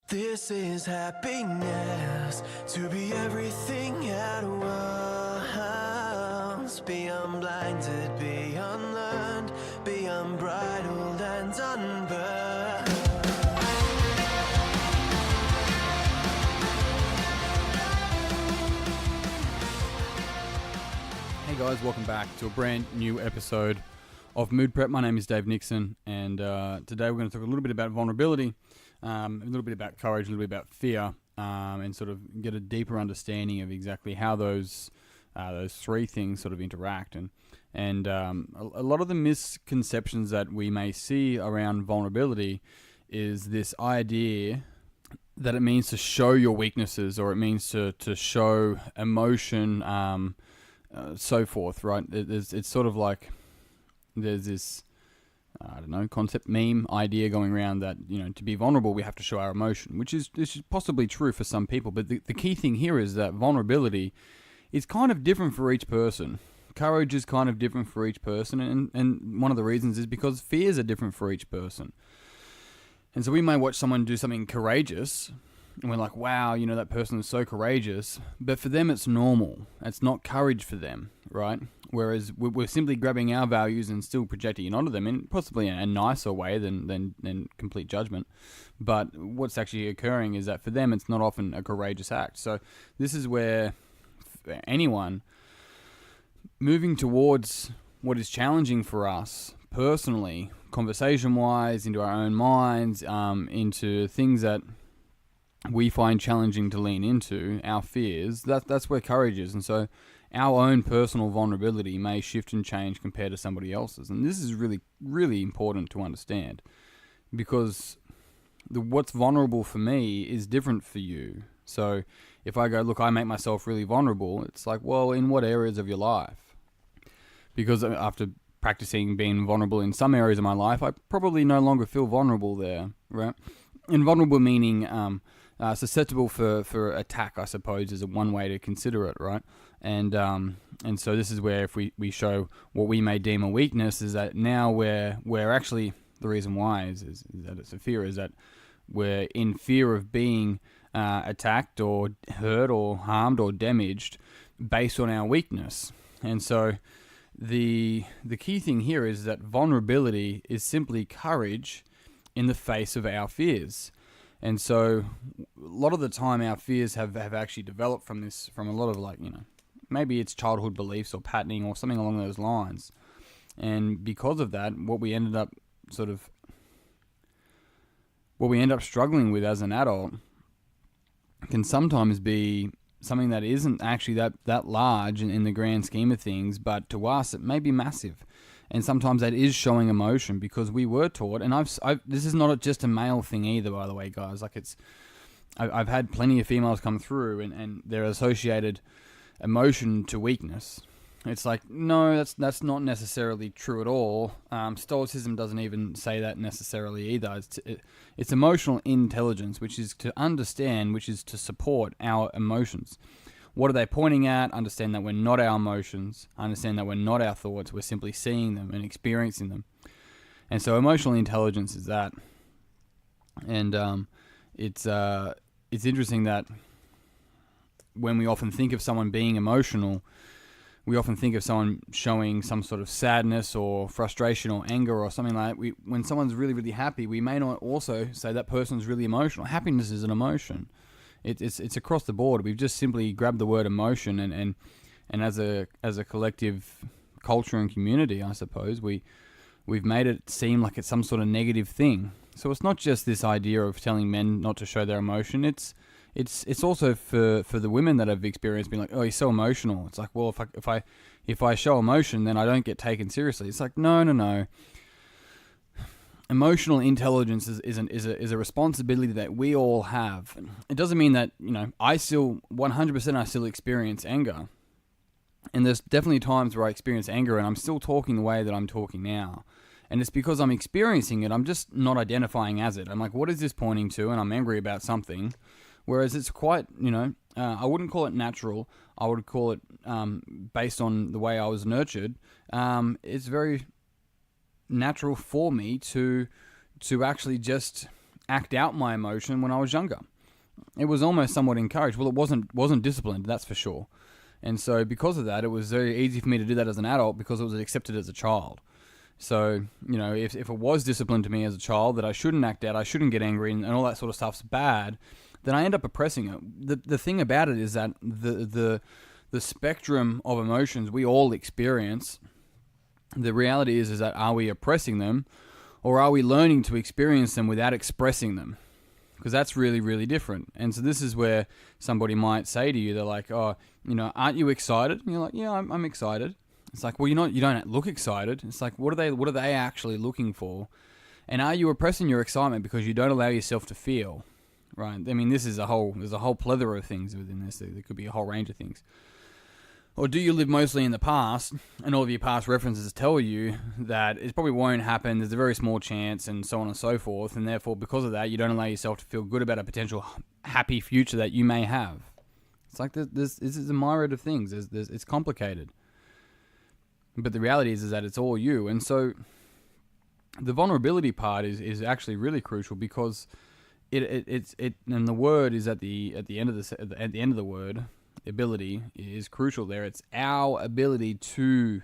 This is happiness, to be everything at once. Be unblinded, be unlearned, be unbridled and unburned. Hey guys, welcome back to a brand new episode of Mood Prep. My name is Dave Nixon, and today we're going to talk a little bit about vulnerability, a little bit about courage, a little bit about fear, and sort of get a deeper understanding of exactly how those three things sort of interact. And a lot of the misconceptions that we may see around vulnerability is this idea that it means to show your weaknesses, or it means to show emotion, so forth, right? It's sort of like there's this, concept, meme idea going around that, to be vulnerable, we have to show our emotion, which is possibly true for some people. But the key thing here is that vulnerability is kind of different for each person. Courage is kind of different for each person. And one of the reasons is because fears are different for each person. And so we may watch someone do something courageous, and we're like, wow, that person is so courageous. But for them, it's normal. It's not courage for them, right? Whereas we're simply grabbing our values and still projecting it onto them in possibly a nicer way than complete judgment. But what's actually occurring is that for them, it's not often a courageous act. So this is where anyone moving towards what is challenging for us personally, conversation-wise, into our own minds, into things that we find challenging to lean into, our fears, that's where courage is. And so our own personal vulnerability may shift and change compared to somebody else's. And this is really, really important to understand, because what's vulnerable for me is different for you. So if I go, look, I make myself really vulnerable, it's like, well, in what areas of your life? Because after practicing being vulnerable in some areas of my life, I probably no longer feel vulnerable there, right? And vulnerable meaning susceptible for attack, I suppose, is one way to consider it, right? And so this is where if we show what we may deem a weakness, is that now we're actually, the reason why is that it's a fear, is that we're in fear of being attacked or hurt or harmed or damaged based on our weakness. And so the key thing here is that vulnerability is simply courage in the face of our fears. And so a lot of the time our fears have actually developed from a lot of maybe it's childhood beliefs or patterning or something along those lines. And because of that, what we end up struggling with as an adult can sometimes be something that isn't actually that large in the grand scheme of things, but to us it may be massive. And sometimes that is showing emotion, because we were taught, and this is not just a male thing either, by the way, guys. I've had plenty of females come through, and they're associated emotion to weakness. It's like, no, that's not necessarily true at all. Stoicism doesn't even say that necessarily either. It's emotional intelligence, which is to understand, which is to support our emotions. What are they pointing at? Understand that we're not our emotions. Understand that we're not our thoughts. We're simply seeing them and experiencing them. And so emotional intelligence is that. And it's interesting that when we often think of someone being emotional, we often think of someone showing some sort of sadness or frustration or anger or something like that. When someone's really, really happy, we may not also say that person's really emotional. Happiness is an emotion. It's across the board. We've just simply grabbed the word emotion, and as a collective culture and community, I suppose, we've made it seem like it's some sort of negative thing. So it's not just this idea of telling men not to show their emotion. It's also for the women that have experienced being like, oh, he's so emotional. It's like, well, if I show emotion, then I don't get taken seriously. It's like, no. Emotional intelligence is a responsibility that we all have. It doesn't mean that, I still 100% I still experience anger. And there's definitely times where I experience anger and I'm still talking the way that I'm talking now. And it's because I'm experiencing it. I'm just not identifying as it. I'm like, what is this pointing to? And I'm angry about something. Whereas it's quite, I wouldn't call it natural. I would call it, based on the way I was nurtured, it's very natural for me to actually just act out my emotion when I was younger. It was almost somewhat encouraged. Well, it wasn't disciplined, that's for sure. And so because of that, it was very easy for me to do that as an adult because it was accepted as a child. So, if it was disciplined to me as a child that I shouldn't act out, I shouldn't get angry, and all that sort of stuff's bad, then I end up oppressing it. The thing about it is that the spectrum of emotions we all experience, the reality is that are we oppressing them, or are we learning to experience them without expressing them? Because that's really, really different. And so this is where somebody might say to you, they're like, oh, aren't you excited? And you're like, yeah, I'm excited. It's like, well, you don't look excited. It's like, what are they actually looking for? And are you oppressing your excitement because you don't allow yourself to feel? Right? I mean, there's a whole plethora of things within this. There could be a whole range of things. Or do you live mostly in the past, and all of your past references tell you that it probably won't happen, there's a very small chance, and so on and so forth, and therefore, because of that, you don't allow yourself to feel good about a potential happy future that you may have. It's like this is a myriad of things. It's complicated. But the reality is that it's all you. And so the vulnerability part is actually really crucial because it's and the word is at the end of the word. Ability is crucial there. It's our ability to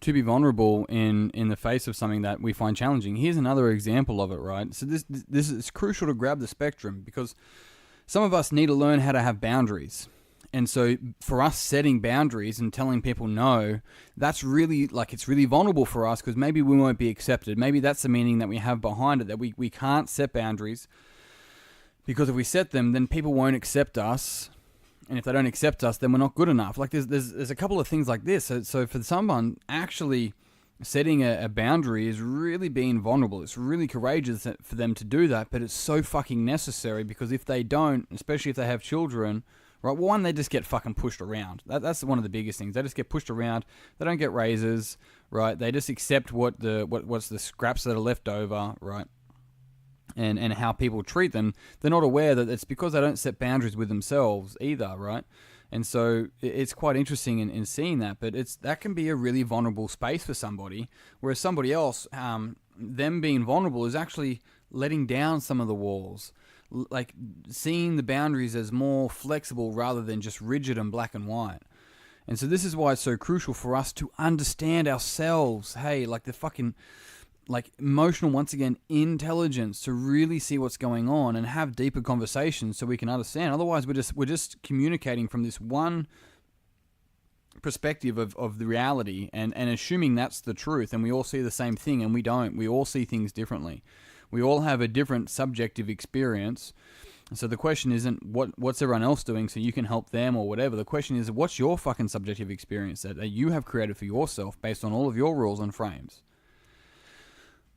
be vulnerable in the face of something that we find challenging. Here's another example of it, right? So this is crucial to grab the spectrum because some of us need to learn how to have boundaries. And so for us setting boundaries and telling people no, that's really it's really vulnerable for us because maybe we won't be accepted. Maybe that's the meaning that we have behind it, that we can't set boundaries because if we set them, then people won't accept us. And if they don't accept us, then we're not good enough. Like there's a couple of things like this. So for someone, actually setting a boundary is really being vulnerable. It's really courageous for them to do that, but it's so fucking necessary because if they don't, especially if they have children, right? Well, one, they just get fucking pushed around. That's one of the biggest things. They just get pushed around. They don't get raises, right? They just accept what's the scraps that are left over, right? And how people treat them. They're not aware that it's because they don't set boundaries with themselves either, right? And so it's quite interesting in seeing that, but that can be a really vulnerable space for somebody, whereas somebody else, them being vulnerable is actually letting down some of the walls, like seeing the boundaries as more flexible rather than just rigid and black and white. And so this is why it's so crucial for us to understand ourselves. Hey, emotional, once again, intelligence to really see what's going on and have deeper conversations so we can understand. Otherwise, we're just communicating from this one perspective of the reality and assuming that's the truth, and we all see the same thing, and we don't. We all see things differently. We all have a different subjective experience. So the question isn't what's everyone else doing so you can help them or whatever. The question is, what's your fucking subjective experience that you have created for yourself based on all of your rules and frames?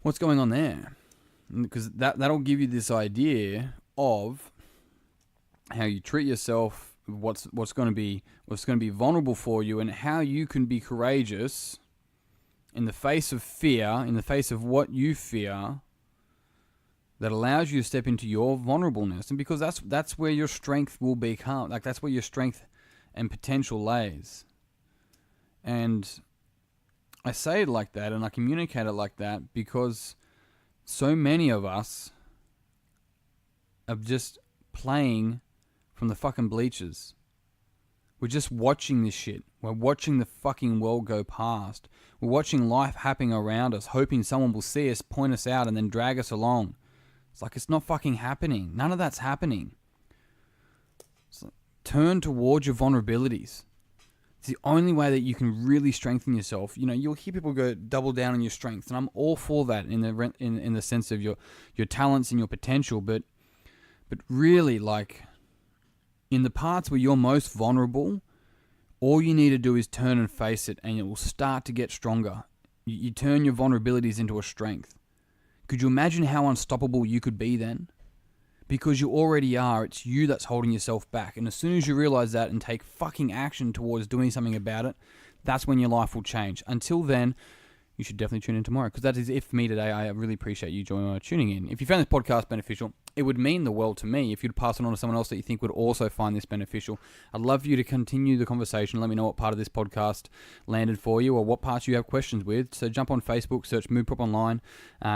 What's going on there? Because that'll give you this idea of how you treat yourself, what's going to be vulnerable for you, and how you can be courageous in the face of fear, in the face of what you fear, that allows you to step into your vulnerableness. And because that's where your strength will become, that's where your strength and potential lays. And I say it like that and I communicate it like that because so many of us are just playing from the fucking bleachers. We're just watching this shit. We're watching the fucking world go past. We're watching life happening around us, hoping someone will see us, point us out, and then drag us along. It's like it's not fucking happening. None of that's happening. So turn towards your vulnerabilities. It's the only way that you can really strengthen yourself. You'll hear people go double down on your strengths, and I'm all for that in the sense of your talents and your potential. But really, in the parts where you're most vulnerable, all you need to do is turn and face it, and it will start to get stronger. You turn your vulnerabilities into a strength. Could you imagine how unstoppable you could be then? Because you already are. It's you that's holding yourself back. And as soon as you realize that and take fucking action towards doing something about it, that's when your life will change. Until then, you should definitely tune in tomorrow, because that is it for me today. I really appreciate you tuning in. If you found this podcast beneficial, it would mean the world to me if you'd pass it on to someone else that you think would also find this beneficial. I'd love for you to continue the conversation. Let me know what part of this podcast landed for you or what parts you have questions with. So jump on Facebook, search Mood Prep Online,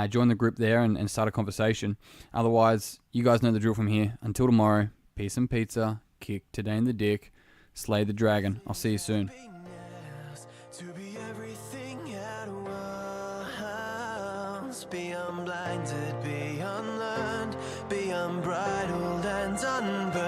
join the group there and start a conversation. Otherwise, you guys know the drill from here. Until tomorrow, peace and pizza, kick today in the dick, slay the dragon. I'll see you soon. To be everything at once, be unblinded, be unlearned, be unbridled and unburned.